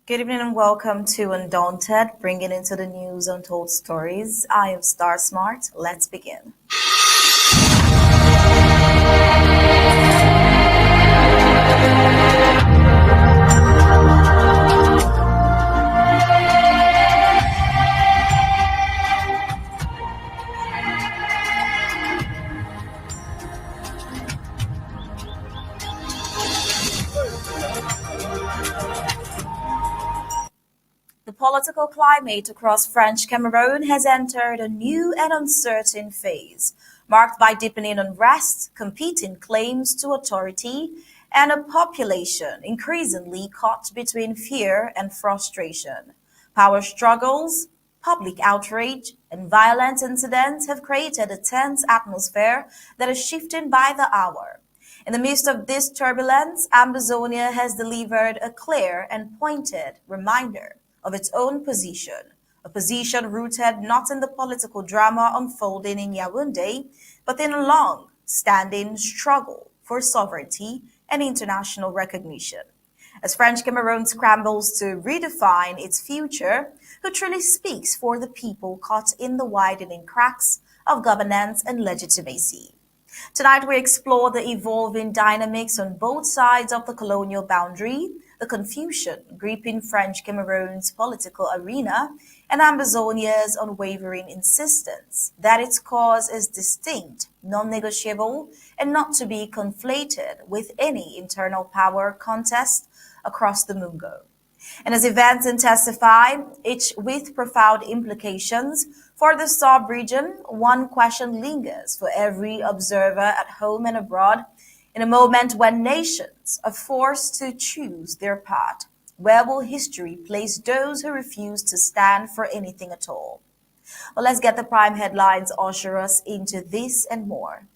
Good evening and welcome to Undaunted, bringing into the news untold stories. I am Star Smart. Let's begin. The political climate across French Cameroon has entered a new and uncertain phase, marked by deepening unrest, competing claims to authority, and a population increasingly caught between fear and frustration. Power struggles, public outrage, and violent incidents have created a tense atmosphere that is shifting by the hour. In the midst of this turbulence, Ambazonia has delivered a clear and pointed reminder of its own position, a position rooted not in the political drama unfolding in Yaoundé, but in a long-standing struggle for sovereignty and international recognition. As French Cameroon scrambles to redefine its future, who truly speaks for the people caught in the widening cracks of governance and legitimacy? Tonight, we explore the evolving dynamics on both sides of the colonial boundary, the confusion gripping French Cameroon's political arena, and Ambazonia's unwavering insistence that its cause is distinct, non-negotiable, and not to be conflated with any internal power contest across the Mungo. And as events intensify, each with profound implications for the sub-region, one question lingers for every observer at home and abroad. In a moment when nations are forced to choose their path, where will history place those who refuse to stand for anything at all? Well, let's get the prime headlines usher us into this and more.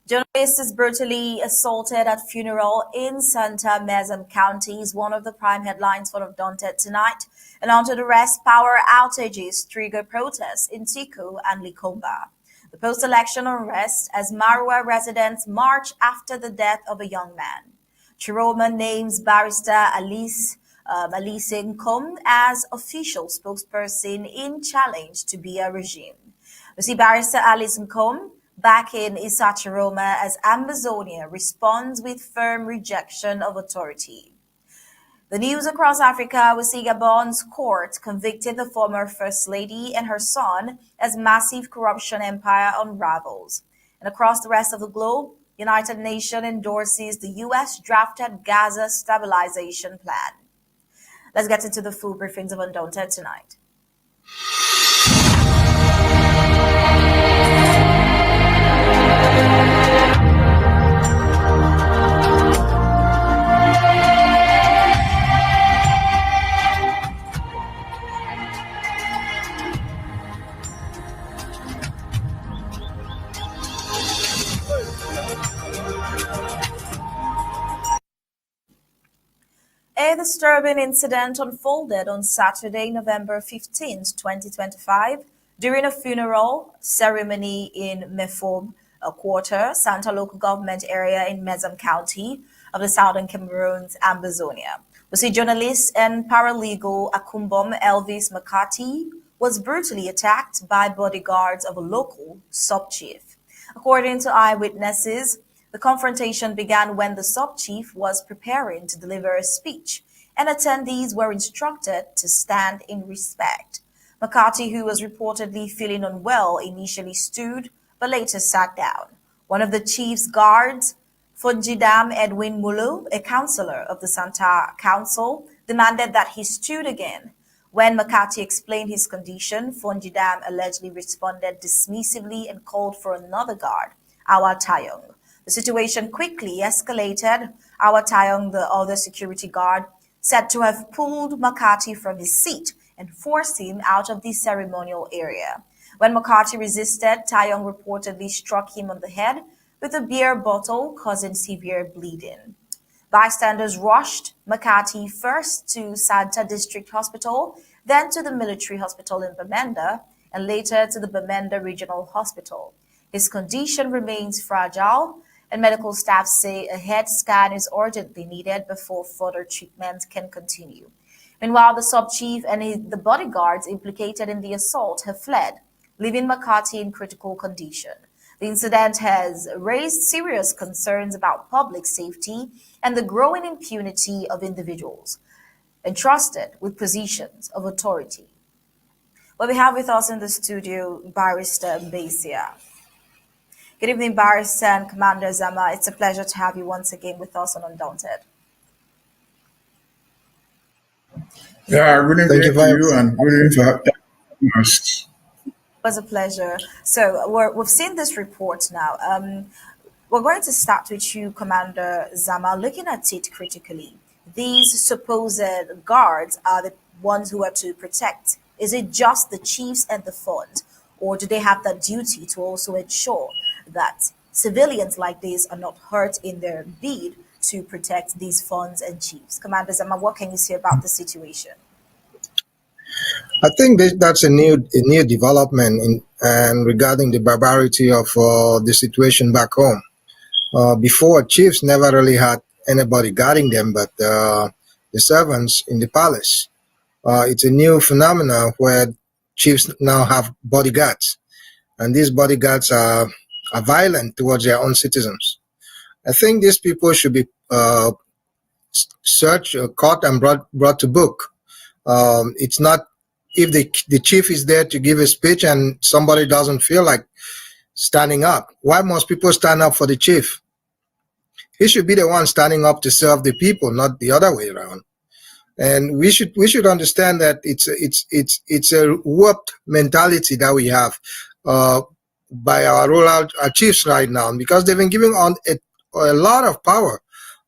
Journalist is brutally assaulted at funeral in Santa Mezam County is one of the prime headlines for Undaunted tonight. And onto the rest, power outages trigger protests in Tiko and Likomba. The post-election unrest as Marwa residents march after the death of a young man. Tchiroma names Barrister Alice Nkom as official spokesperson in challenge to Biya regime. We see Barrister Alice Nkom back in Tchiroma as Ambazonia responds with firm rejection of authority. The news across Africa, we see Gabon's court convicted the former First Lady and her son as massive corruption empire unravels. And across the rest of the globe, United Nations endorses the U.S. drafted Gaza stabilization plan. Let's get into the full briefings of Undaunted tonight. A disturbing incident unfolded on Saturday, November 15, 2025, during a funeral ceremony in Nkom, a quarter Santa local government area in Mezam County of the southern Cameroon's Ambazonia. We see journalist and paralegal Akumbom Elvis Makati was brutally attacked by bodyguards of a local sub-chief. According to eyewitnesses, the confrontation began when the sub-chief was preparing to deliver a speech, and attendees were instructed to stand in respect. Makati, who was reportedly feeling unwell, initially stood, but later sat down. One of the chief's guards, Funjidam Edwin Mulu, a councillor of the Santa Council, demanded that he stood again. When Makati explained his condition, Funjidam allegedly responded dismissively and called for another guard, Awa Tayong. The situation quickly escalated. Awa Tayong, the other security guard, said to have pulled Makati from his seat and forced him out of the ceremonial area. When Makati resisted, Tayong reportedly struck him on the head with a beer bottle, causing severe bleeding. Bystanders rushed Makati first to Santa District Hospital, then to the military hospital in Bamenda, and later to the Bamenda Regional Hospital. His condition remains fragile, and medical staff say a head scan is urgently needed before further treatment can continue. Meanwhile, the sub-chief and the bodyguards implicated in the assault have fled, leaving McCarthy in critical condition. The incident has raised serious concerns about public safety and the growing impunity of individuals entrusted with positions of authority. Well, we have with us in the studio Barrister Mbeseha. Good evening, Barrister and Commander Zama. It's a pleasure to have you once again with us on Undaunted. Yeah, good evening to you and good evening for having us. It was a pleasure. So we've seen this report now. We're going to start with you, Commander Zama, looking at it critically. These supposed guards are the ones who are to protect. Is it just the chiefs and the funds, or do they have that duty to also ensure that civilians like this are not hurt in their bid to protect these funds and chiefs? Commander Zama, what can you say about the situation? I think that's a new development and regarding the barbarity of the situation back home. Before, chiefs never really had anybody guarding them but the servants in the palace. It's a new phenomenon where chiefs now have bodyguards, and these bodyguards are violent towards their own citizens. I think these people should be searched, caught, and brought to book. It's not if the chief is there to give a speech and somebody doesn't feel like standing up. Why must people stand up for the chief? He should be the one standing up to serve the people, not the other way around. And we should understand that it's a warped mentality that we have by our chiefs right now, because they've been giving on a lot of power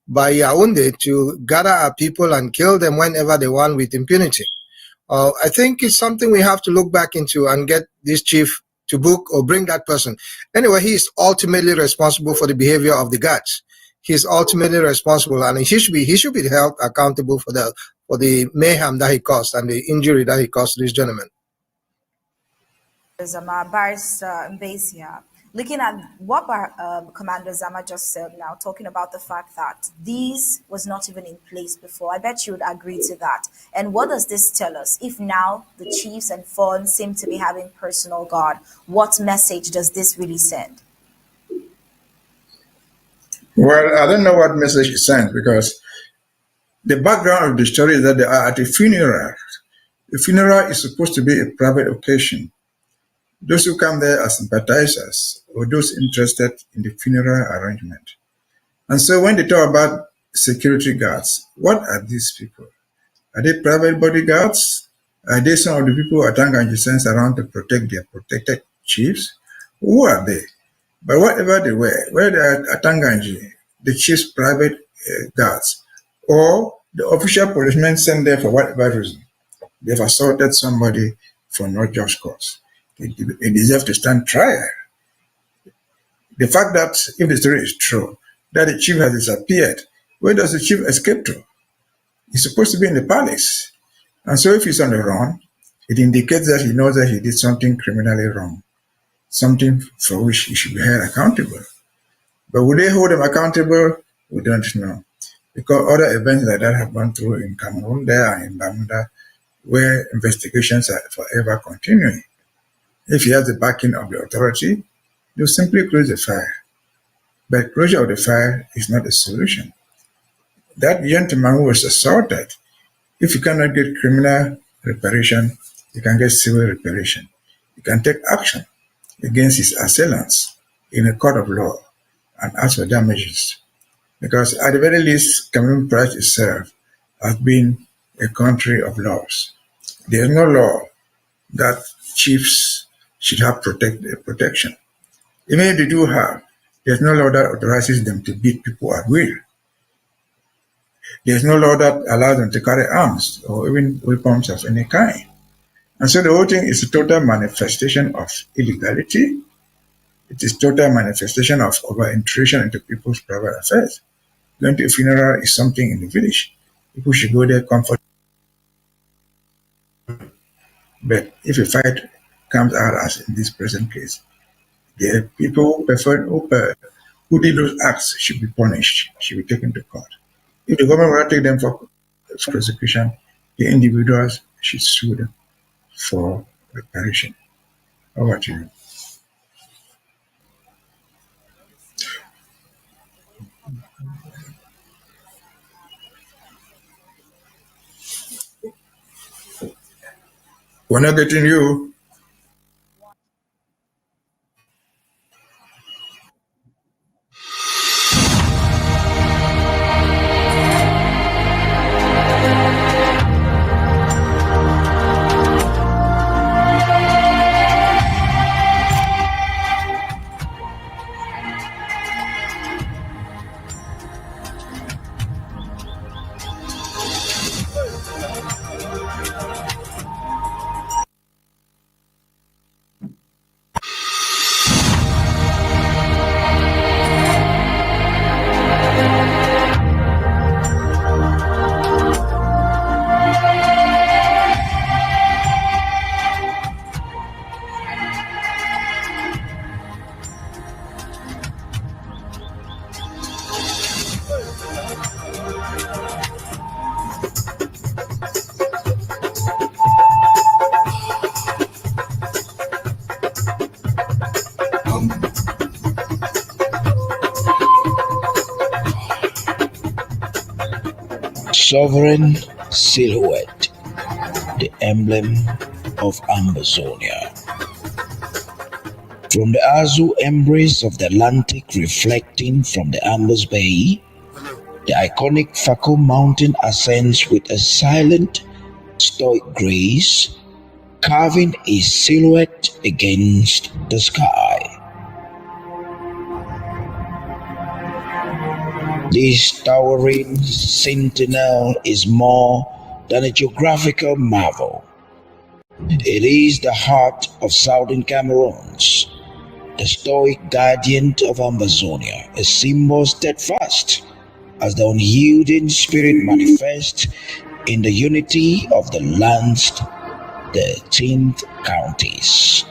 by Yaoundé to gather our people and kill them whenever they want with impunity. I think it's something we have to look back into and get this chief to book or bring that person. Anyway, he is ultimately responsible for the behavior of the guards. He's ultimately responsible, and he should be held accountable for the mayhem that he caused and the injury that he caused to this gentleman. Zama, Barrister Mbeseha, looking at what Commander Zama just said now, talking about the fact that this was not even in place before, I bet you would agree to that. And what does this tell us? If now the chiefs and funds seem to be having personal guard, what message does this really send? Well, I don't know what message it sends, because the background of the story is that they are at a funeral. The funeral is supposed to be a private occasion. Those who come there as sympathizers or those interested in the funeral arrangement. And so when they talk about security guards, what are these people? Are they private bodyguards? Are they some of the people Atanganji sends around to protect their protected chiefs? Who are they? But whatever they were, whether they are Atanganji, the chief's private guards, or the official policemen sent there for whatever reason, they've assaulted somebody for no just cause. They deserve to stand trial. The fact that, if the story is true, that the chief has disappeared, where does the chief escape to? He's supposed to be in the palace. And so if he's on the run, it indicates that he knows that he did something criminally wrong, something for which he should be held accountable. But would they hold him accountable? We don't know. Because other events like that have gone through in Cameroun, there and in Bamenda, where investigations are forever continuing. If he has the backing of the authority, they'll simply close the file. But closure of the file is not a solution. That gentleman who was assaulted, if you cannot get criminal reparation, you can get civil reparation. You can take action against his assailants in a court of law and ask for damages. Because at the very least, Cameroon prides itself as being a country of laws. There is no law that chiefs should have protection. Even if they do have, there's no law that authorizes them to beat people at will. There's no law that allows them to carry arms or even weapons of any kind. And so the whole thing is a total manifestation of illegality. It is total manifestation of over-intrusion into people's private affairs. Going to a funeral is something in the village. People should go there comfortably. But if you fight comes out as in this present case. The people who did those acts should be punished, should be taken to court. If the government will not take them for prosecution, the individuals should sue them for reparation. Over to you. We're not getting you. Sovereign silhouette, the emblem of Ambazonia. From the azure embrace of the Atlantic reflecting from the Ambas Bay, the iconic Sako mountain ascends with a silent, stoic grace, carving a silhouette against the sky. This towering sentinel is more than a geographical marvel. It is the heart of southern Cameroons, the stoic guardian of Ambazonia, a symbol steadfast as the unyielding spirit manifests in the unity of the land's 13th counties.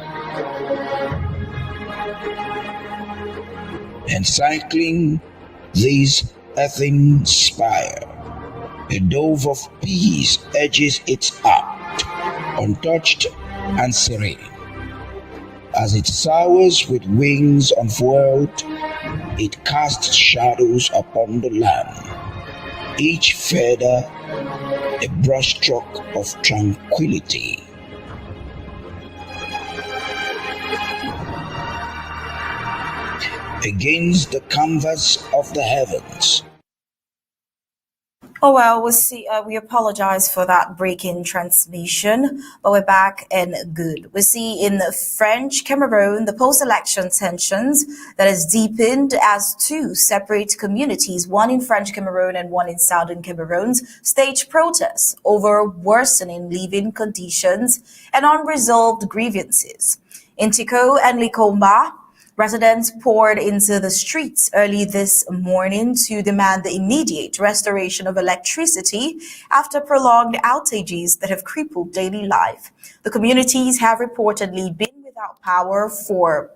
Encircling this earthen spire, a dove of peace edges its arc, untouched and serene. As it soars with wings unfurled, it casts shadows upon the land, each feather a brushstroke of tranquility. Against the canvas of the heavens. Oh well, we apologize for that break-in transmission, but we're back and good. We see in French Cameroon the post-election tensions that has deepened as two separate communities, one in French Cameroon and one in Southern Cameroon, stage protests over worsening living conditions and unresolved grievances. In Tiko and Likomba, residents poured into the streets early this morning to demand the immediate restoration of electricity after prolonged outages that have crippled daily life. The communities have reportedly been without power for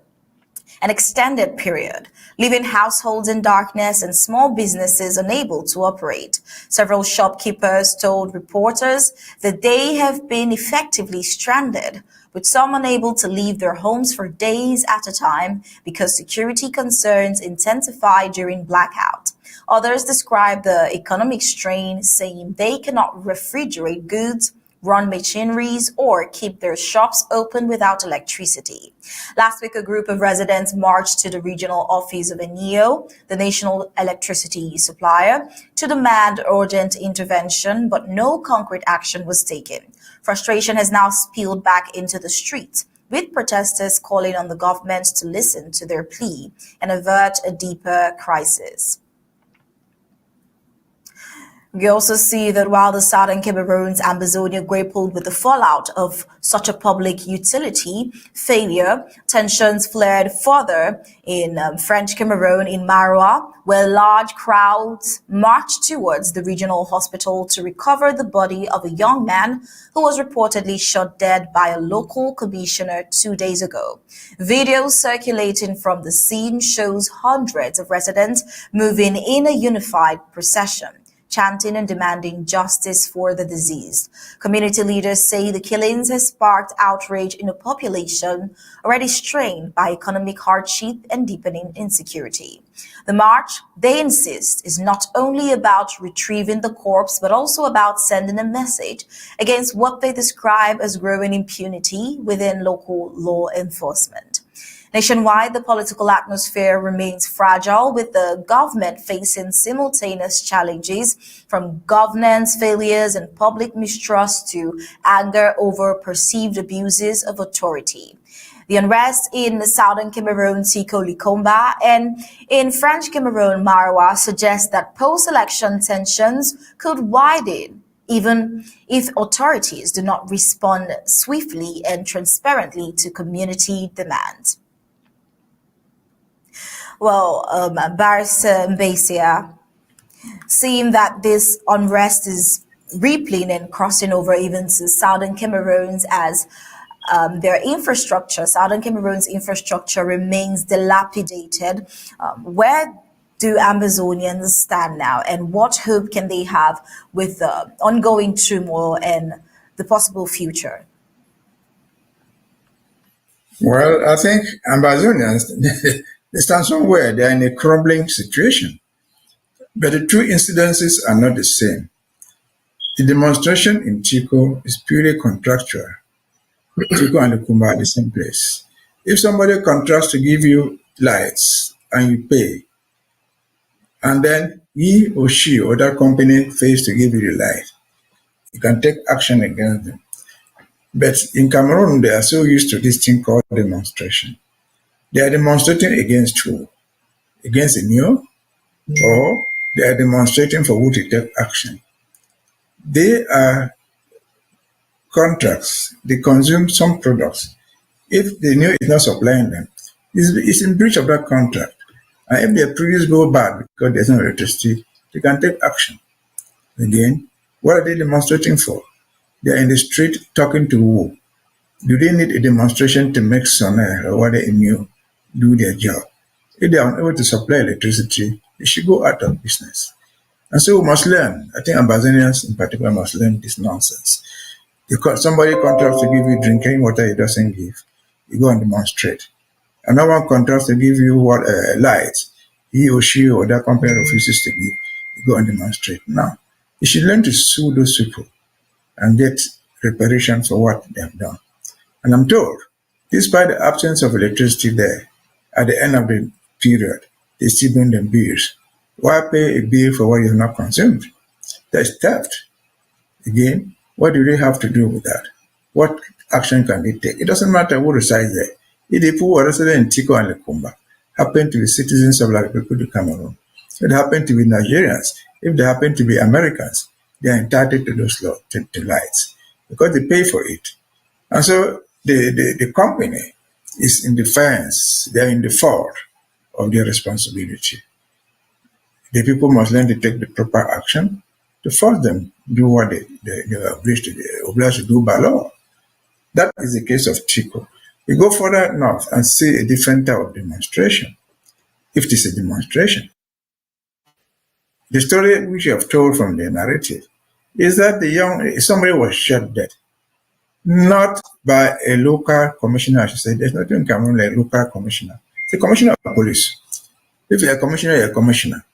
an extended period, leaving households in darkness and small businesses unable to operate. Several shopkeepers told reporters that they have been effectively stranded, with some unable to leave their homes for days at a time because security concerns intensified during blackout. Others describe the economic strain, saying they cannot refrigerate goods, run machineries, or keep their shops open without electricity. Last week, a group of residents marched to the regional office of ENEO, the national electricity supplier, to demand urgent intervention, but no concrete action was taken. Frustration has now spilled back into the streets, with protesters calling on the government to listen to their plea and avert a deeper crisis. We also see that while the southern Cameroun's Ambazonia grappled with the fallout of such a public utility failure, tensions flared further in French Cameroun in Maroua, where large crowds marched towards the regional hospital to recover the body of a young man who was reportedly shot dead by a local commissioner 2 days ago. Video circulating from the scene shows hundreds of residents moving in a unified procession, chanting and demanding justice for the deceased. Community leaders say the killings has sparked outrage in a population already strained by economic hardship and deepening insecurity. The march, they insist, is not only about retrieving the corpse, but also about sending a message against what they describe as growing impunity within local law enforcement. Nationwide, the political atmosphere remains fragile, with the government facing simultaneous challenges from governance failures and public mistrust to anger over perceived abuses of authority. The unrest in the southern Cameroun, Tiko, Likomba, and in French Cameroun, Maroua, suggests that post-election tensions could widen even if authorities do not respond swiftly and transparently to community demands. Well, Barrister Mbeseha, seeing that this unrest is rippling and crossing over even to southern Cameroons as southern Cameroon's infrastructure remains dilapidated. Where do Ambazonians stand now, and what hope can they have with the ongoing turmoil and the possible future? Well, I think Ambazonians, they stand somewhere. They are in a crumbling situation. But the two incidences are not the same. The demonstration in Tiko is purely contractual. Tiko and Likomba are the same place. If somebody contracts to give you lights and you pay, and then he or she or that company fails to give you the light, you can take action against them. But in Cameroon, they are so used to this thing called demonstration. They are demonstrating against who? Against the new? Or they are demonstrating for who to take action. They are contracts. They consume some products. If the new is not supplying them, it's in breach of that contract. And if their produce go bad because there's no electricity, they can take action. Again, what are they demonstrating for? They are in the street talking to who? Do they need a demonstration to make Sonai or whether new do their job? If they are unable to supply electricity, they should go out of business. And so we must learn. I think Ambazonians in particular must learn this nonsense. Because somebody contracts to give you drinking water he doesn't give, you go and demonstrate. Another one contracts to give you light, he or she or that company refuses to give, you go and demonstrate. Now, you should learn to sue those people and get reparation for what they have done. And I'm told, despite the absence of electricity there, at the end of the period, they still bring them bills. Why pay a bill for what you have not consumed? That's theft. Again, what do they have to do with that? What action can they take? It doesn't matter who resides there. If the people who are resident in Tiko and Likomba happen to be citizens of the Republic of Cameroon, if they happen to be Nigerians, if they happen to be Americans, they are entitled to those to lights because they pay for it. And so the company is in defiance, they are in default of their responsibility. The people must learn to take the proper action to force them to do what they are obliged to do by law. That is the case of Tiko. You go further north and see a different type of demonstration, if it is a demonstration. The story which you have told from the narrative is that somebody was shot dead, not by a local commissioner, I should say. There's nothing in Cameroon like a local commissioner. It's a commissioner of police. If you're a commissioner, you're a commissioner.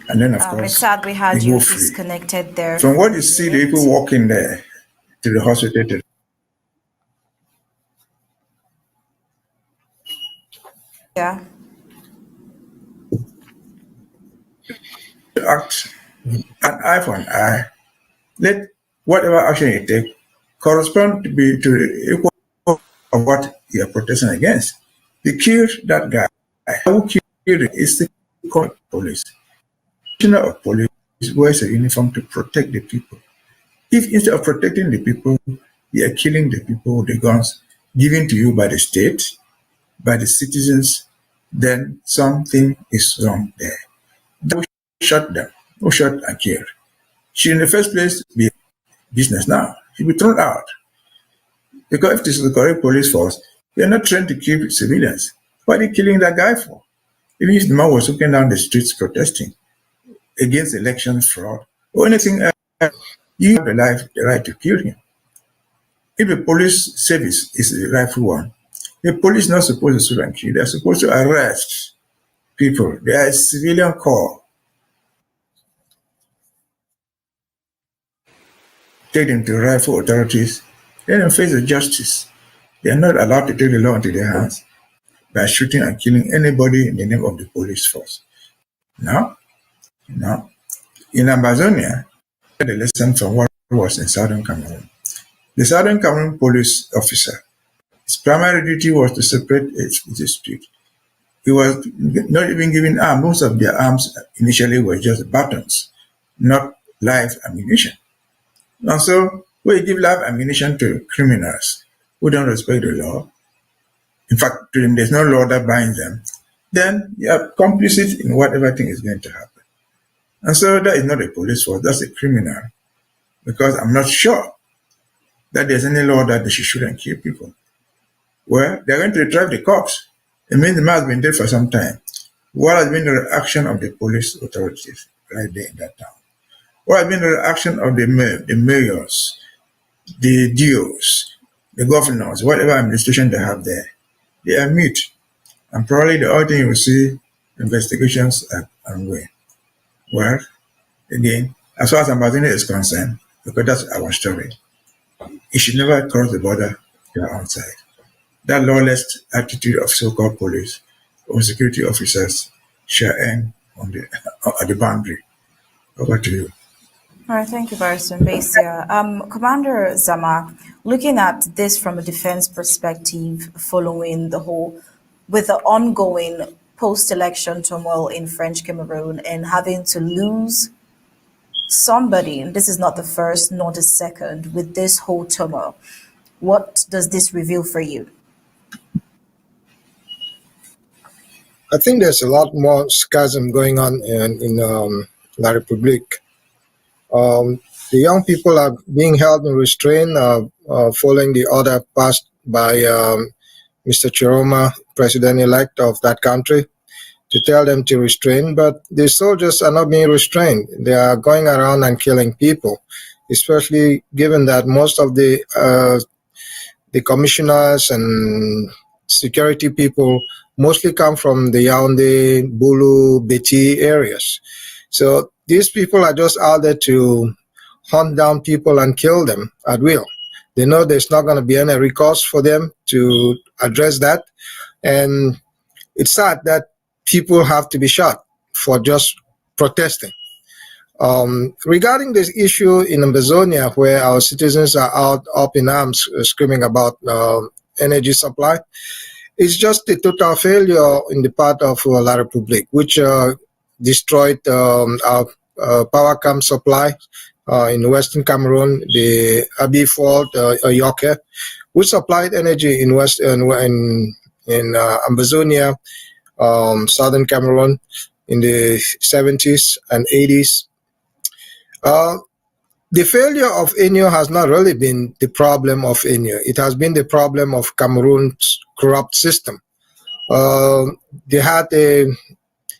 And then, of course, It's sad we had you you go free. disconnected there. From what you see, the people walking there to the hospital Yeah. to act an eye for an eye. Let whatever action you take correspond to the equal of what you are protesting against. They killed that guy. Who killed him is the police. The commissioner of police wears a uniform to protect the people. If instead of protecting the people, you are killing the people with the guns given to you by the state, by the citizens, then something is wrong there. Who shot them? Who shot and killed? She, in the first place, be business now. She'll be thrown out. Because if this is the correct police force, they are not trained to kill civilians. What are they killing that guy for? Even if the man was walking down the streets protesting against election fraud or anything else, you have the right to kill him. If the police service is the rightful one, the police is not supposed to shoot and kill. They're supposed to arrest people. They are a civilian corps. Take them to rightful authorities, let them face the justice. They are not allowed to take the law into their hands by shooting and killing anybody in the name of the police force. Now, in Ambazonia, the lesson from what was in Southern Cameroon. The Southern Cameroon police officer, his primary duty was to separate a dispute. He was not even given arms. Most of their arms initially were just batons, not live ammunition. And so, when you give live ammunition to criminals who don't respect the law, in fact, to them there's no law that binds them, then you are complicit in whatever thing is going to happen. And so that is not a police force, that's a criminal. Because I'm not sure that there's any law that they should shoot and kill people. Well, they're going to retrieve the cops. It means the man has been dead for some time. What has been the reaction of the police authorities right there in that town? What has been the reaction of the mayors, the DOs, the governors, whatever administration they have there? They are mute. And probably the only thing you will see, investigations are ongoing. Well, again, as far as Ambazonia is concerned, because that's our story, it should never cross the border to our own side. That lawless attitude of so-called police or security officers shall end at the boundary. Over to you. All right, thank you, Barrister Mbeseha. Commander Zama, looking at this from a defense perspective, following with the ongoing post-election turmoil in French Cameroon and having to lose somebody, and this is not the first nor the second, with this whole turmoil, what does this reveal for you? I think there's a lot more schism going on in La République. The young people are being held in restraint following the order passed by Mr. Tchiroma, president-elect of that country, to tell them to restrain, but the soldiers are not being restrained. They are going around and killing people, especially given that most of the commissioners and security people mostly come from the Yaoundé, Bulu, Beti areas. So these people are just out there to hunt down people and kill them at will. They know there's not going to be any recourse for them to address that. And it's sad that people have to be shot for just protesting. Regarding this issue in Ambazonia, where our citizens are up in arms screaming about energy supply, it's just a total failure in the part of La République, which destroyed our power camp supply in Western Cameroon, the Abi Fault, Yoke, which supplied energy in Ambazonia, Southern Cameroon in the 70s and 80s. The failure of ENIO has not really been the problem of ENIO. It has been the problem of Cameroon's corrupt system. They had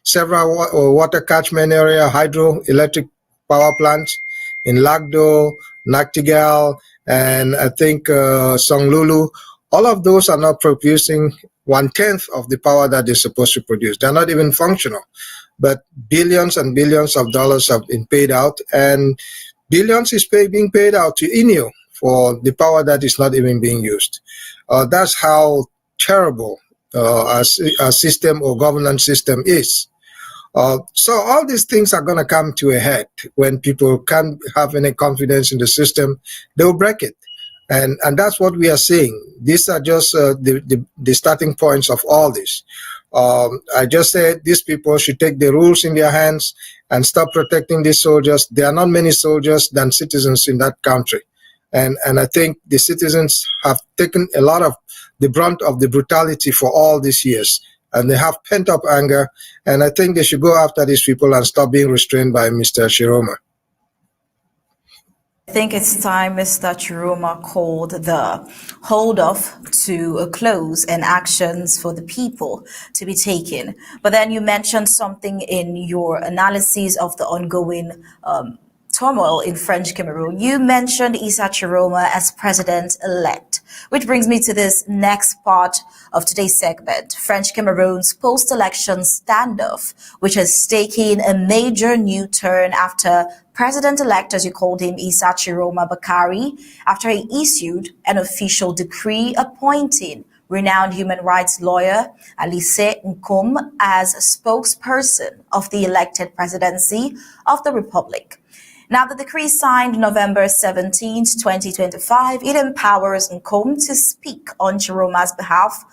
several water catchment area, hydroelectric power plants in Lagdo, Nachtigal, and I think Songlulu. All of those are not producing 1/10 of the power that they're supposed to produce. They're not even functional. But billions and billions of dollars have been paid out, and billions is being paid out to ENIO for the power that is not even being used. That's how terrible our system or governance system is. So all these things are going to come to a head when people can't have any confidence in the system. They'll break it. And that's what we are seeing. These are just the starting points of all this. I just said these people should take the rules in their hands and stop protecting these soldiers. There are not many soldiers than citizens in that country. And I think the citizens have taken a lot of the brunt of the brutality for all these years. And they have pent-up anger. And I think they should go after these people and stop being restrained by Mr. Tchiroma. I think it's time Mr. Tchiroma called the hold-off to a close and actions for the people to be taken. But then you mentioned something in your analysis of the ongoing turmoil in French Cameroon. You mentioned Issa Tchiroma as president-elect, which brings me to this next part of today's segment, French Cameroon's post-election standoff, which has taken a major new turn after President-elect, as you called him, Issa Tchiroma Bakari, after he issued an official decree appointing renowned human rights lawyer ABC Nkom as spokesperson of the elected presidency of the Republic. Now, the decree signed November 17, 2025, it empowers Nkom to speak on Tchiroma's behalf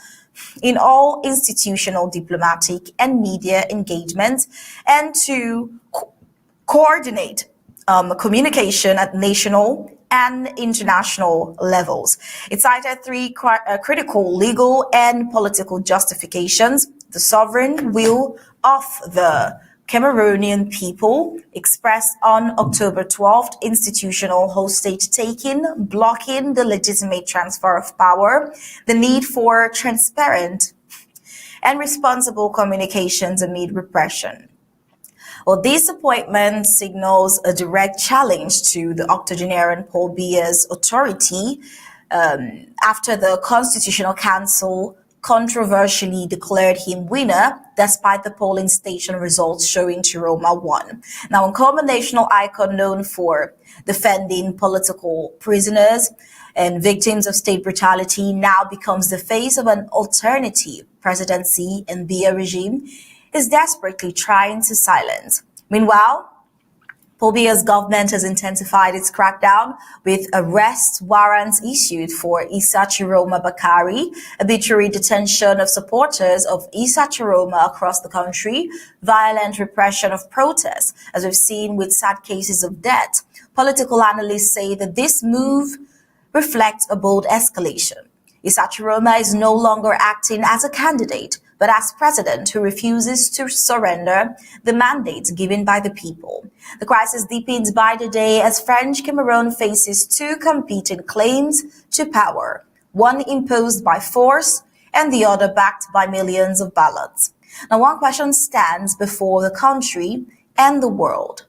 in all institutional, diplomatic, and media engagements, and to coordinate communication at national and international levels. It cited three critical legal and political justifications: the sovereign will of the Cameroonian people expressed on October 12th, institutional hostage taking, blocking the legitimate transfer of power, the need for transparent and responsible communications amid repression. Well, this appointment signals a direct challenge to the octogenarian Paul Biya's authority after the Constitutional Council controversially declared him winner, despite the polling station results showing Tchiroma won. Now, Nkom, a national icon known for defending political prisoners and victims of state brutality, now becomes the face of an alternative presidency and Biya regime is desperately trying to silence. Meanwhile, Paul Biya's government has intensified its crackdown with arrest warrants issued for Issa Tchiroma Bakari, arbitrary detention of supporters of Issa Tchiroma across the country, violent repression of protests, as we've seen with sad cases of death. Political analysts say that this move reflects a bold escalation. Issa Tchiroma is no longer acting as a candidate, but as president who refuses to surrender the mandate given by the people. The crisis deepens by the day as French Cameroon faces two competing claims to power, one imposed by force and the other backed by millions of ballots. Now, one question stands before the country and the world.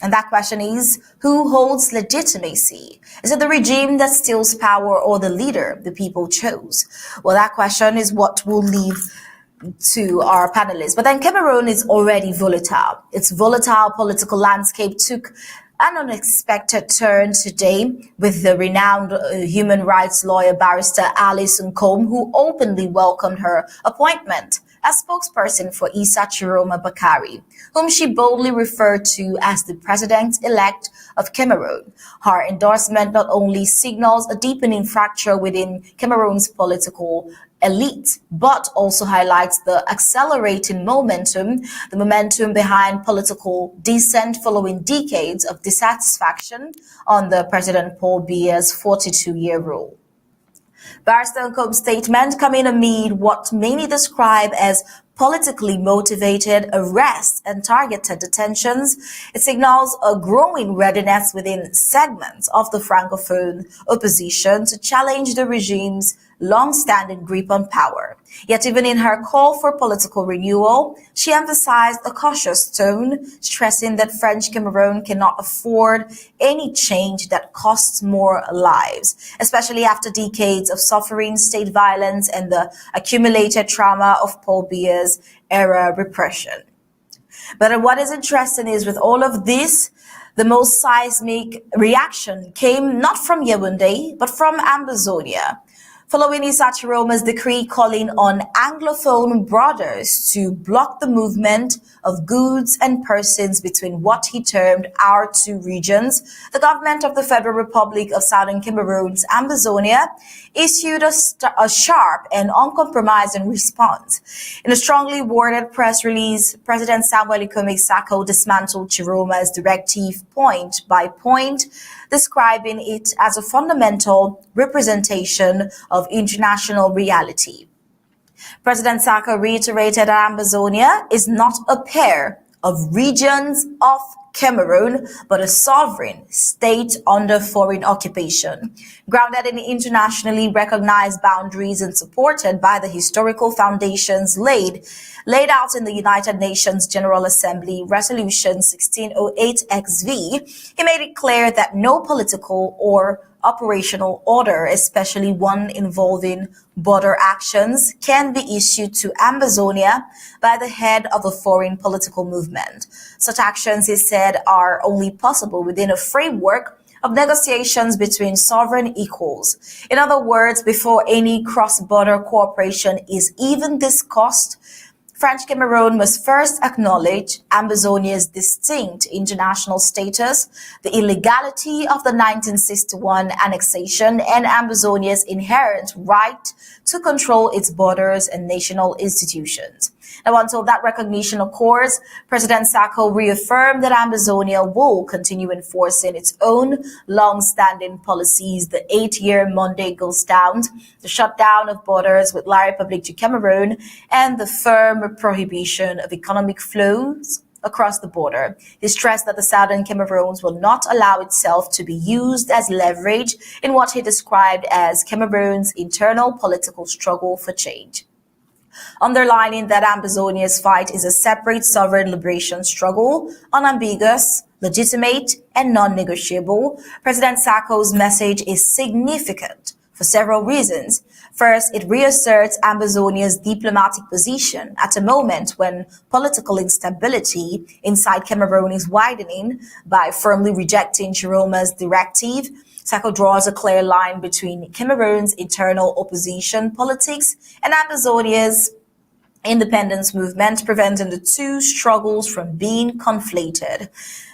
And that question is, who holds legitimacy? Is it the regime that steals power or the leader the people chose? Well, that question is what we'll leave to our panelists. But then Cameroon is already volatile. Its volatile political landscape took an unexpected turn today with the renowned human rights lawyer Barrister Nkom, who openly welcomed her appointment as spokesperson for Issa Tchiroma Bakari, whom she boldly referred to as the president-elect of Cameroon. Her endorsement not only signals a deepening fracture within Cameroon's political elite, but also highlights the accelerating momentum, the momentum behind political dissent following decades of dissatisfaction on the President Paul Biya's 42-year rule. Barrister Nkom's statement coming amid what many describe as politically motivated arrests and targeted detentions. It signals a growing readiness within segments of the Francophone opposition to challenge the regime's long-standing grip on power. Yet even in her call for political renewal, she emphasized a cautious tone, stressing that French Cameroon cannot afford any change that costs more lives, especially after decades of suffering, state violence, and the accumulated trauma of Paul Biya's era repression. But what is interesting is with all of this, the most seismic reaction came not from Yaoundé, but from Ambazonia, Following Tchiroma's decree calling on Anglophone brothers to block the movement of goods and persons between what he termed our two regions, the government of the Federal Republic of Southern Cameroon's Ambazonia issued a sharp and uncompromising response. In a strongly worded press release, President Samuel Likomba Sako dismantled Tchiroma's directive point by point, describing it as a fundamental representation of international reality. President Sako reiterated that Ambazonia is not a pair of regions of Cameroon, but a sovereign state under foreign occupation, grounded in internationally recognized boundaries and supported by the historical foundations laid out in the United Nations General Assembly Resolution 1608-XV. He made it clear that no political or operational order, especially one involving border actions, can be issued to Ambazonia by the head of a foreign political movement. Such actions, he said, are only possible within a framework of negotiations between sovereign equals. In other words, before any cross-border cooperation is even discussed, French Cameroon must first acknowledge Ambazonia's distinct international status, the illegality of the 1961 annexation, and Ambazonia's inherent right to control its borders and national institutions. Now, until that recognition occurs, President Sako reaffirmed that Ambazonia will continue enforcing its own long-standing policies, the 8-year Monday Ghost Town, the shutdown of borders with La République du Cameroon, and the firm prohibition of economic flows across the border. He stressed that the Southern Cameroons will not allow itself to be used as leverage in what he described as Cameroon's internal political struggle for change. Underlining that Ambazonia's fight is a separate sovereign liberation struggle, unambiguous, legitimate, and non-negotiable, President Sako's message is significant for several reasons. First, it reasserts Ambazonia's diplomatic position at a moment when political instability inside Cameroon is widening. By firmly rejecting Tchiroma's directive, Sako draws a clear line between Cameroon's internal opposition politics and Ambazonia's independence movement, preventing the two struggles from being conflated.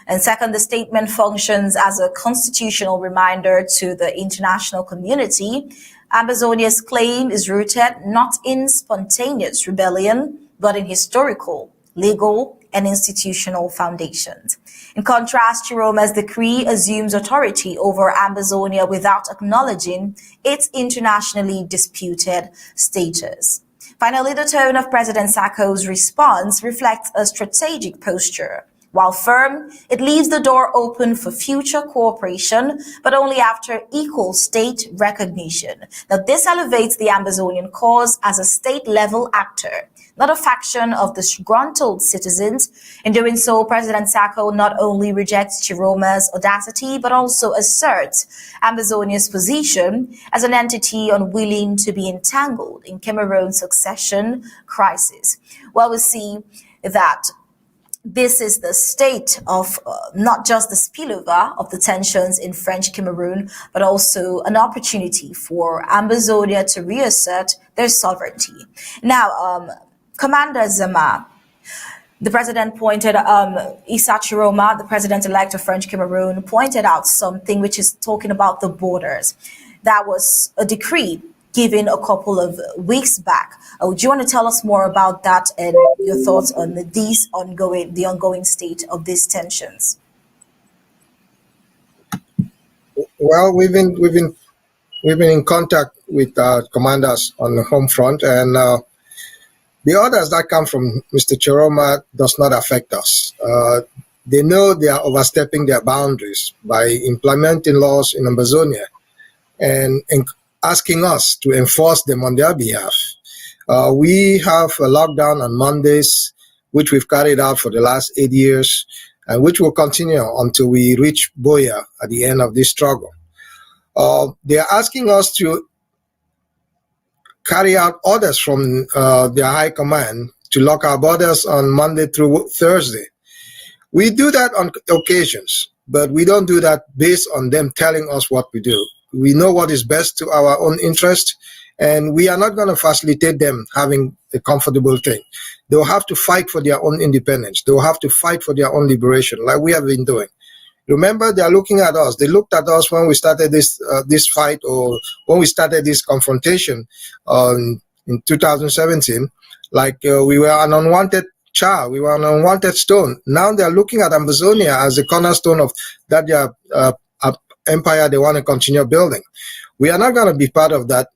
And second, the statement functions as a constitutional reminder to the international community. Ambazonia's claim is rooted not in spontaneous rebellion, but in historical, legal, and institutional foundations. In contrast, Tchiroma's decree assumes authority over Ambazonia without acknowledging its internationally disputed status. Finally, the tone of President Sako's response reflects a strategic posture. While firm, it leaves the door open for future cooperation, but only after equal state recognition. Now, this elevates the Ambazonian cause as a state-level actor, not a faction of disgruntled citizens. In doing so, President Sako not only rejects Tchiroma's audacity, but also asserts Ambazonia's position as an entity unwilling to be entangled in Cameroon's succession crisis. Well, we see that this is the state of not just the spillover of the tensions in French Cameroon, but also an opportunity for Ambazonia to reassert their sovereignty. Now, Commander Zama, the president pointed, Tchiroma, the president-elect of French Cameroon, pointed out something which is talking about the borders. That was a decree given a couple of weeks back. Do you want to tell us more about that and your thoughts on the ongoing state of these tensions? Well, we've been in contact with commanders on the home front, and the orders that come from Mr. Tchiroma does not affect us. They know they are overstepping their boundaries by implementing laws in Ambazonia and asking us to enforce them on their behalf. We have a lockdown on Mondays, which we've carried out for the last 8 years, and which will continue until we reach Biya at the end of this struggle. They are asking us to carry out orders from their high command to lock our borders on Monday through Thursday. We do that on occasions, but we don't do that based on them telling us what we do. We know what is best to our own interest, And we are not going to facilitate them having a comfortable thing. They will have to fight for their own independence. They will have to fight for their own liberation, like we have been doing. Remember, they are looking at us. They looked at us when we started this fight, or when we started this confrontation in 2017, like we were an unwanted child. We were an unwanted stone. Now they are looking at Ambazonia as the cornerstone of that their empire they want to continue building. We are not going to be part of that.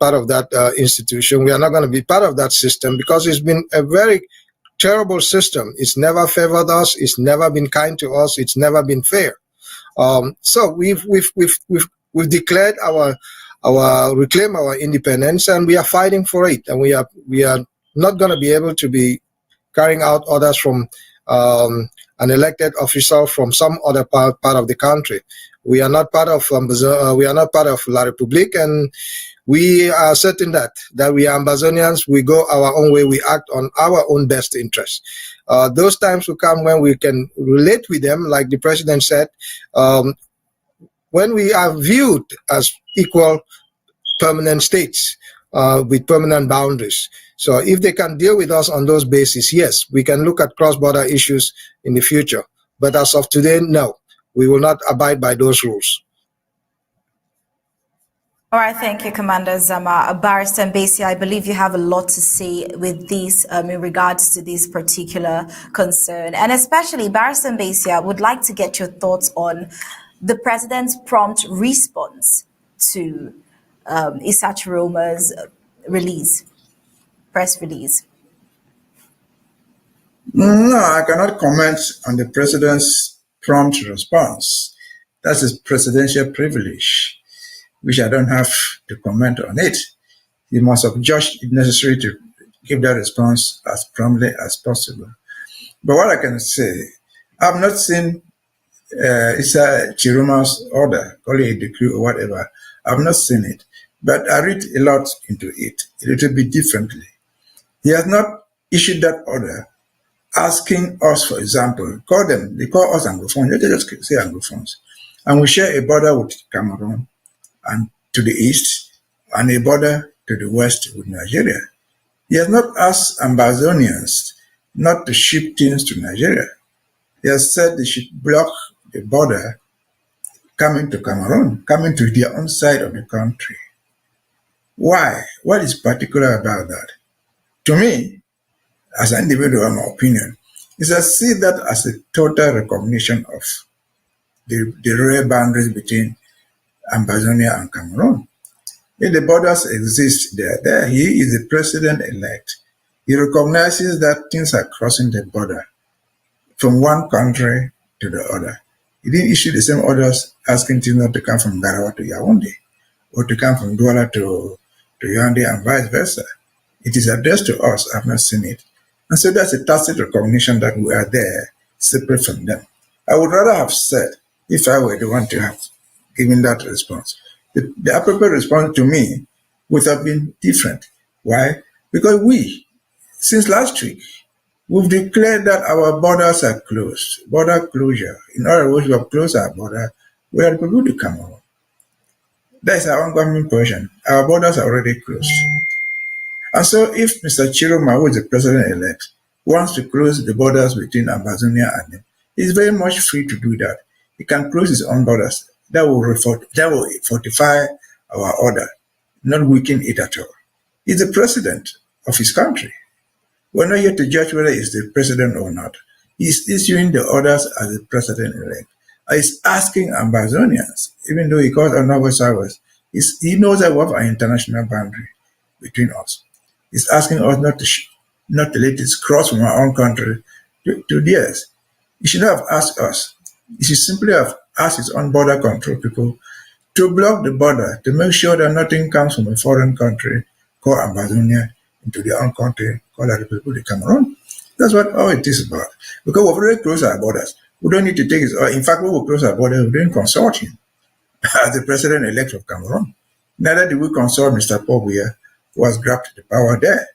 Part of that institution. We are not going to be part of that system, because it's been a very terrible system. It's never favored us. It's never been kind to us. It's never been fair. So we've declared reclaim our independence, and we are fighting for it. And we are not going to be able to be carrying out orders from an elected official from some other part of the country. We are not part of we are not part of La République, and we are certain that we are Ambazonians. We go our own way. We act on our own best interests. Those times will come when we can relate with them, like the president said, when we are viewed as equal permanent states with permanent boundaries. So if they can deal with us on those bases, yes, we can look at cross-border issues in the future. But as of today, no, we will not abide by those rules. All right, thank you, Commander Zama. Barrister Mbeseha, I believe you have a lot to say with these in regards to this particular concern. And especially, Barrister Mbeseha, I would like to get your thoughts on the president's prompt response to Issa Tchiroma's press release. No, I cannot comment on the president's prompt response. That's his presidential privilege, which I don't have to comment on it. He must have judged it necessary to give that response as promptly as possible. But what I can say, I've not seen Issa Tchiroma's order, call it a decree or whatever. I've not seen it. But I read a lot into it, a little bit differently. He has not issued that order asking us, for example, they call us Anglophones, let us just say Anglophones, and we share a border with Cameroon and to the east, and a border to the west with Nigeria. He has not asked Ambazonians not to ship things to Nigeria. He has said they should block the border coming to Cameroon, coming to their own side of the country. Why? What is particular about that? To me, as an individual, my opinion, is I see that as a total recognition of the real boundaries between Ambazonia and Cameroon. If the borders exist, they are there. He is the president-elect. He recognizes that things are crossing the border from one country to the other. He didn't issue the same orders asking things not to come from Garawa to Yaoundé or to come from Douala to Yaoundé and vice versa. It is addressed to us. I've not seen it. And so that's a tacit recognition that we are there, separate from them. I would rather have said, if I were the one to have given that response, the appropriate response to me would have been different. Why? Because since last week, we've declared that our borders are closed, border closure. In other words, we have closed our border. We are people to Cameroon. That is our ongoing position. Our borders are already closed. And so if Mr. Tchiroma, who is the president-elect, wants to close the borders between Ambazonia and them, he's very much free to do that. He can close his own borders. That will fortify our order, not weaken it at all. He's the president of his country. We're not yet to judge whether he's the president or not. He's issuing the orders as the president-elect. He's asking Ambazonians, even though he calls us noble servers, he knows that we have an international boundary between us. He's asking us not to let this cross from our own country to theirs. He should not have asked us. He should simply have asked his own border control people to block the border, to make sure that nothing comes from a foreign country called Ambazonia into their own country called the people of Cameroon. That's what all it is about. Because we've already closed our borders. We don't need to take his order. In fact, when we close our borders, we didn't consult him as the president-elect of Cameroon. Neither did we consult Mr. Biya, who has grabbed the power there.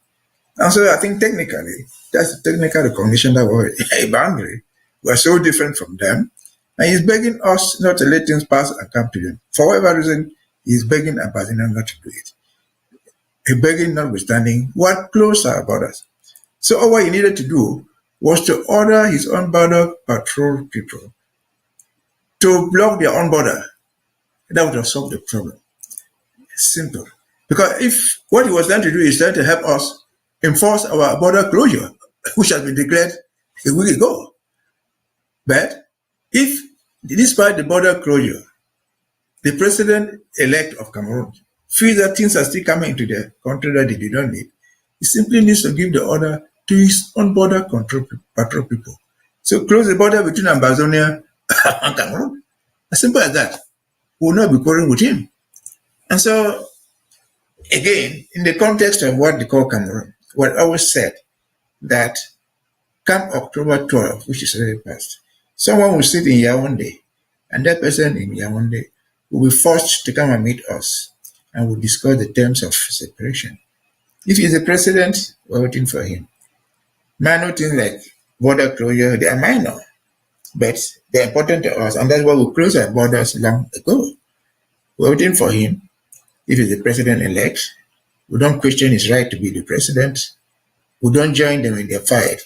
And so I think technically, that's the technical recognition that we're a boundary. We're so different from them. And he's begging us not to let things pass and come to them. For whatever reason, he's begging Ambazonian not to do it. A begging notwithstanding, what closed our borders. So all what he needed to do was to order his own border patrol people to block their own border. That would have solved the problem. Simple. Because if what he was trying to do is trying to help us enforce our border closure, which has been declared a week ago. But if, despite the border closure, the president-elect of Cameroon feels that things are still coming into the country that they do not need, he simply needs to give the order to his own border control patrol people. So close the border between Ambazonia and Cameroon. As simple as that. We will not be quarreling with him. And so, again, in the context of what they call Cameroon, what I always said that come October 12th, which is already past, someone will sit in Yaoundé, and that person in Yaoundé will be forced to come and meet us, and we'll discuss the terms of separation. If he's the president, we're waiting for him. Minor things like border closure, they are minor, but they're important to us, and that's why we closed our borders long ago. We're waiting for him. If he's the president-elect, we don't question his right to be the president. We don't join them in their fight,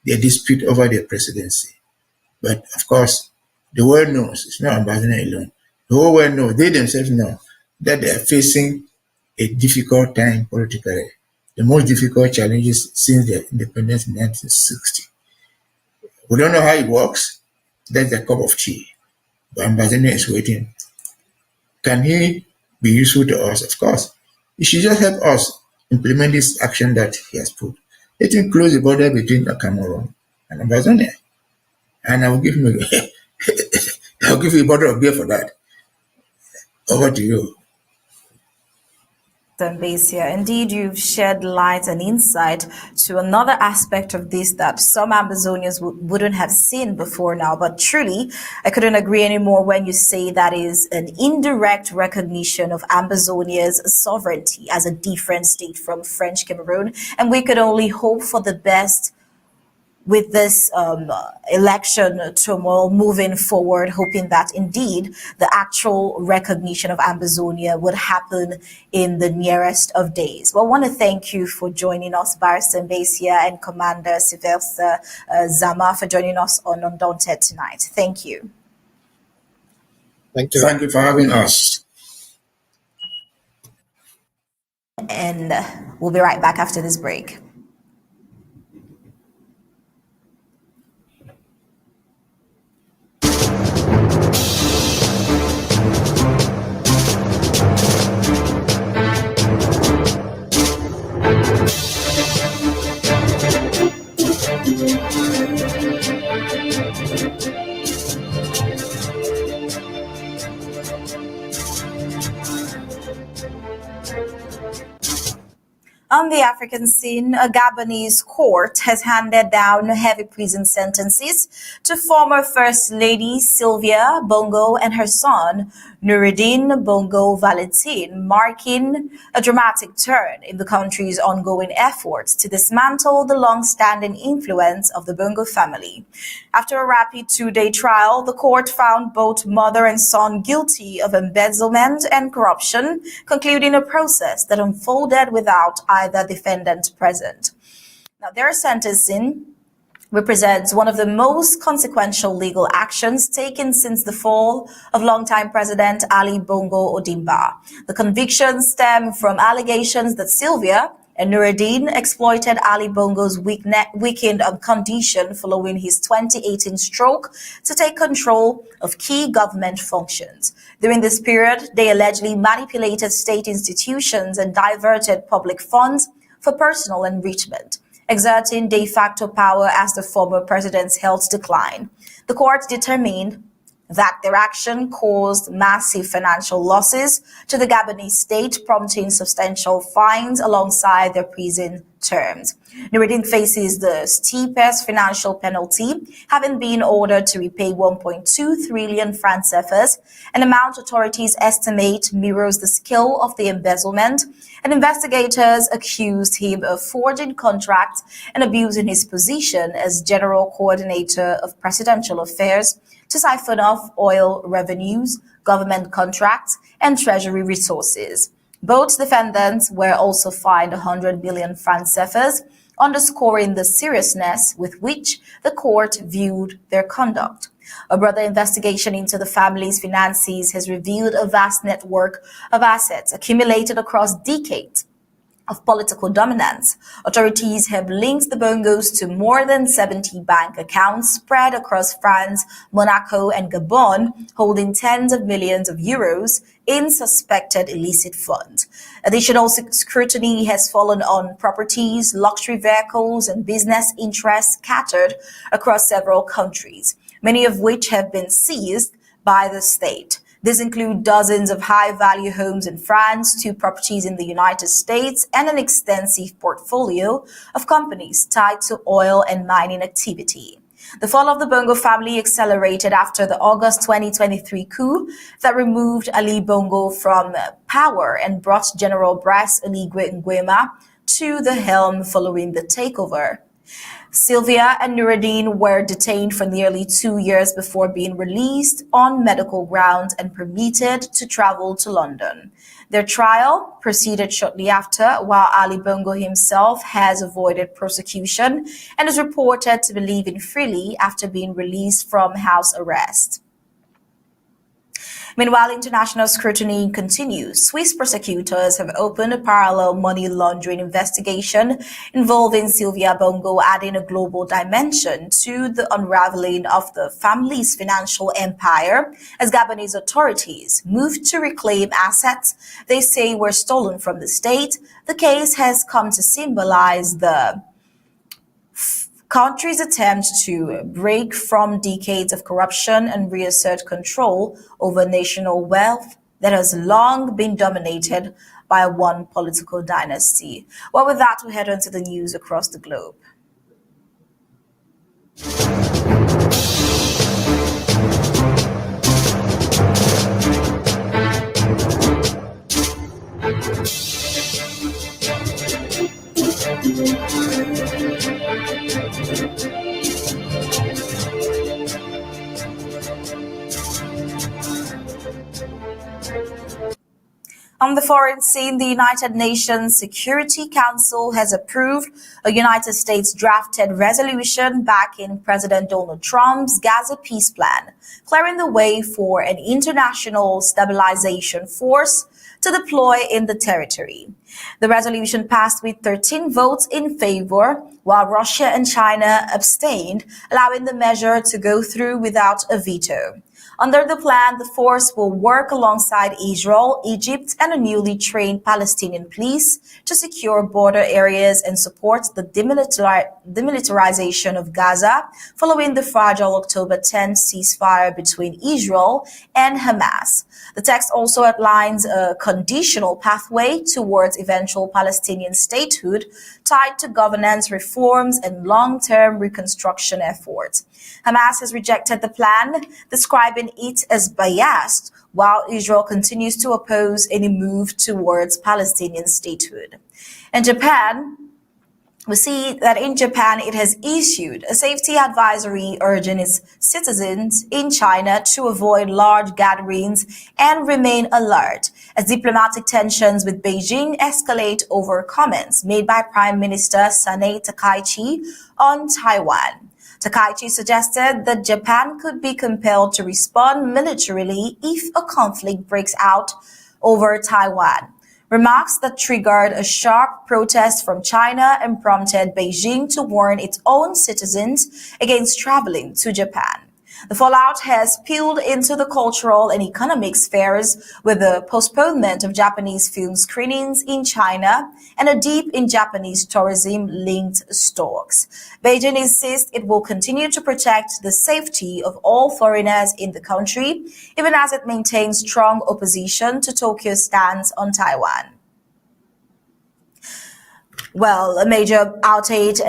their dispute over their presidency. But of course, the world knows, it's not Ambazonian alone. The whole world knows, they themselves know that they are facing a difficult time politically. The most difficult challenges since their independence in 1960. We don't know how it works. That's a cup of tea. But Ambazonian is waiting. Can he be useful to us? Of course. He should just help us implement this action that he has put. Let him close the border between Cameroon and Ambazonia. And I will give him I'll give you a bottle of beer for that. Over to you. Mbeseha, indeed, you've shed light and insight to another aspect of this that some Ambazonians wouldn't have seen before now. But truly, I couldn't agree anymore when you say that is an indirect recognition of Ambazonia's sovereignty as a different state from French Cameroon. And we could only hope for the best with this election turmoil moving forward, hoping that indeed the actual recognition of Ambazonia would happen in the nearest of days. Well, I want to thank you for joining us, Barrister Mbeseha and Commander Sylvester Zama, for joining us on Undaunted tonight. Thank you. Thank you. Thank you for having us. And we'll be right back after this break. On the African scene, a Gabonese court has handed down heavy prison sentences to former First Lady Sylvia Bongo and her son, Noureddine Bongo Valentin, marking a dramatic turn in the country's ongoing efforts to dismantle the long-standing influence of the Bongo family. After a rapid two-day trial, the court found both mother and son guilty of embezzlement and corruption, concluding a process that unfolded without either defendant present. Now, their sentencing represents one of the most consequential legal actions taken since the fall of longtime President Ali Bongo Ondimba. The convictions stem from allegations that Sylvia and Noureddine exploited Ali Bongo's weakened condition following his 2018 stroke to take control of key government functions. During this period, they allegedly manipulated state institutions and diverted public funds for personal enrichment, exerting de facto power as the former president's health declined. The court determined that their action caused massive financial losses to the Gabonese state, prompting substantial fines alongside their prison terms. Noureddine faces the steepest financial penalty, having been ordered to repay 1.2 trillion francs CFAs, an amount authorities estimate mirrors the scale of the embezzlement, and investigators accused him of forging contracts and abusing his position as General Coordinator of Presidential Affairs to siphon off oil revenues, government contracts, and treasury resources. Both defendants were also fined 100 million francs CFAs, underscoring the seriousness with which the court viewed their conduct. A broader investigation into the family's finances has revealed a vast network of assets accumulated across decades of political dominance. Authorities have linked the Bongos to more than 70 bank accounts spread across France, Monaco, and Gabon, holding tens of millions of euros in suspected illicit funds. Additional scrutiny has fallen on properties, luxury vehicles, and business interests scattered across several countries, many of which have been seized by the state. These include dozens of high-value homes in France, 2 properties in the United States, and an extensive portfolio of companies tied to oil and mining activity. The fall of the Bongo family accelerated after the August 2023 coup that removed Ali Bongo from power and brought General Brice Oligui Nguema to the helm following the takeover. Sylvia and Nuruddin were detained for nearly 2 years before being released on medical grounds and permitted to travel to London. Their trial proceeded shortly after, while Ali Bongo himself has avoided prosecution and is reported to be living freely after being released from house arrest. Meanwhile, international scrutiny continues. Swiss prosecutors have opened a parallel money laundering investigation involving Sylvia Bongo, adding a global dimension to the unraveling of the family's financial empire as Gabonese authorities move to reclaim assets they say were stolen from the state. The case has come to symbolize the country's attempt to break from decades of corruption and reassert control over national wealth that has long been dominated by one political dynasty. Well, with that, we head on to the news across the globe. On the foreign scene, the United Nations Security Council has approved a United States drafted resolution backing President Donald Trump's Gaza peace plan, clearing the way for an international stabilization force to deploy in the territory. The resolution passed with 13 votes in favor, while Russia and China abstained, allowing the measure to go through without a veto. Under the plan, the force will work alongside Israel, Egypt, and a newly trained Palestinian police to secure border areas and support the demilitarization of Gaza following the fragile October 10th ceasefire between Israel and Hamas. The text also outlines a conditional pathway towards eventual Palestinian statehood tied to governance reforms and long-term reconstruction efforts. Hamas has rejected the plan, describing it as biased, while Israel continues to oppose any move towards Palestinian statehood. In Japan, we see that in Japan, it has issued a safety advisory urging its citizens in China to avoid large gatherings and remain alert as diplomatic tensions with Beijing escalate over comments made by Prime Minister Sanae Takaichi on Taiwan. Takaichi suggested that Japan could be compelled to respond militarily if a conflict breaks out over Taiwan. Remarks that triggered a sharp protest from China and prompted Beijing to warn its own citizens against traveling to Japan. The fallout has spilled into the cultural and economic spheres with the postponement of Japanese film screenings in China and a dip in Japanese tourism-linked stocks. Beijing insists it will continue to protect the safety of all foreigners in the country, even as it maintains strong opposition to Tokyo's stance on Taiwan. Well, a major outage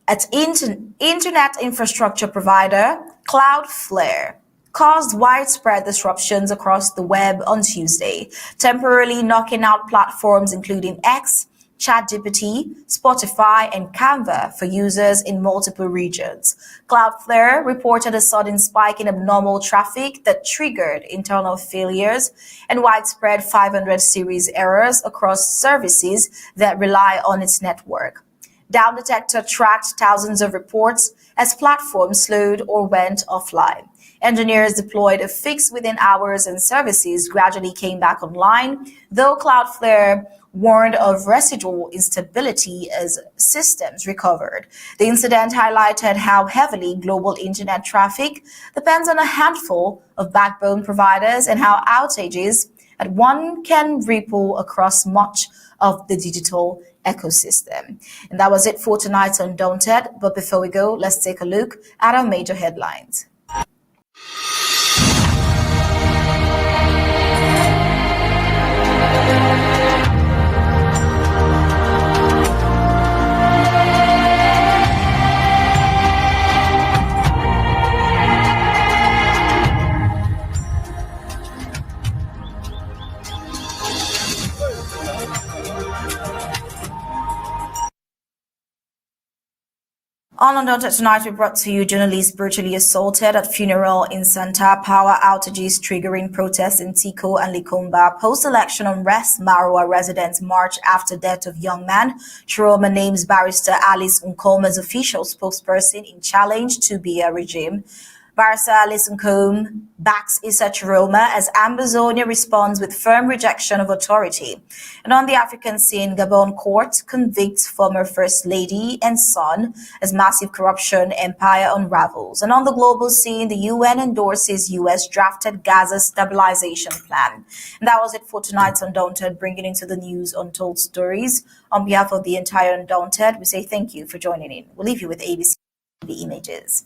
at internet infrastructure provider Cloudflare caused widespread disruptions across the web on Tuesday, temporarily knocking out platforms including X, ChatGPT, Spotify, and Canva for users in multiple regions. Cloudflare reported a sudden spike in abnormal traffic that triggered internal failures and widespread 500 series errors across services that rely on its network. Down Detector tracked thousands of reports as platforms slowed or went offline. Engineers deployed a fix within hours and services gradually came back online, though Cloudflare warned of residual instability as systems recovered. The incident highlighted how heavily global internet traffic depends on a handful of backbone providers and how outages at one can ripple across much of the digital ecosystem. And that was it for tonight's Undaunted. But before we go, let's take a look at our major headlines. On Undaunted tonight, we brought to you journalists brutally assaulted at funeral in Santa, power outages triggering protests in Tiko and Likomba, post-election unrest, Marwa residents march after death of young man, Tchiroma names Barrister Alice Nkom as official spokesperson in challenge to Biya regime. Barrister Alice Nkom backs Tchiroma as Ambazonia responds with firm rejection of authority. And on the African scene, Gabon court convicts former First Lady and son as massive corruption empire unravels. And on the global scene, the UN endorses US drafted Gaza stabilization plan. And that was it for tonight's Undaunted, bringing into the news untold stories. On behalf of the entire Undaunted, we say thank you for joining in. We'll leave you with ABC images.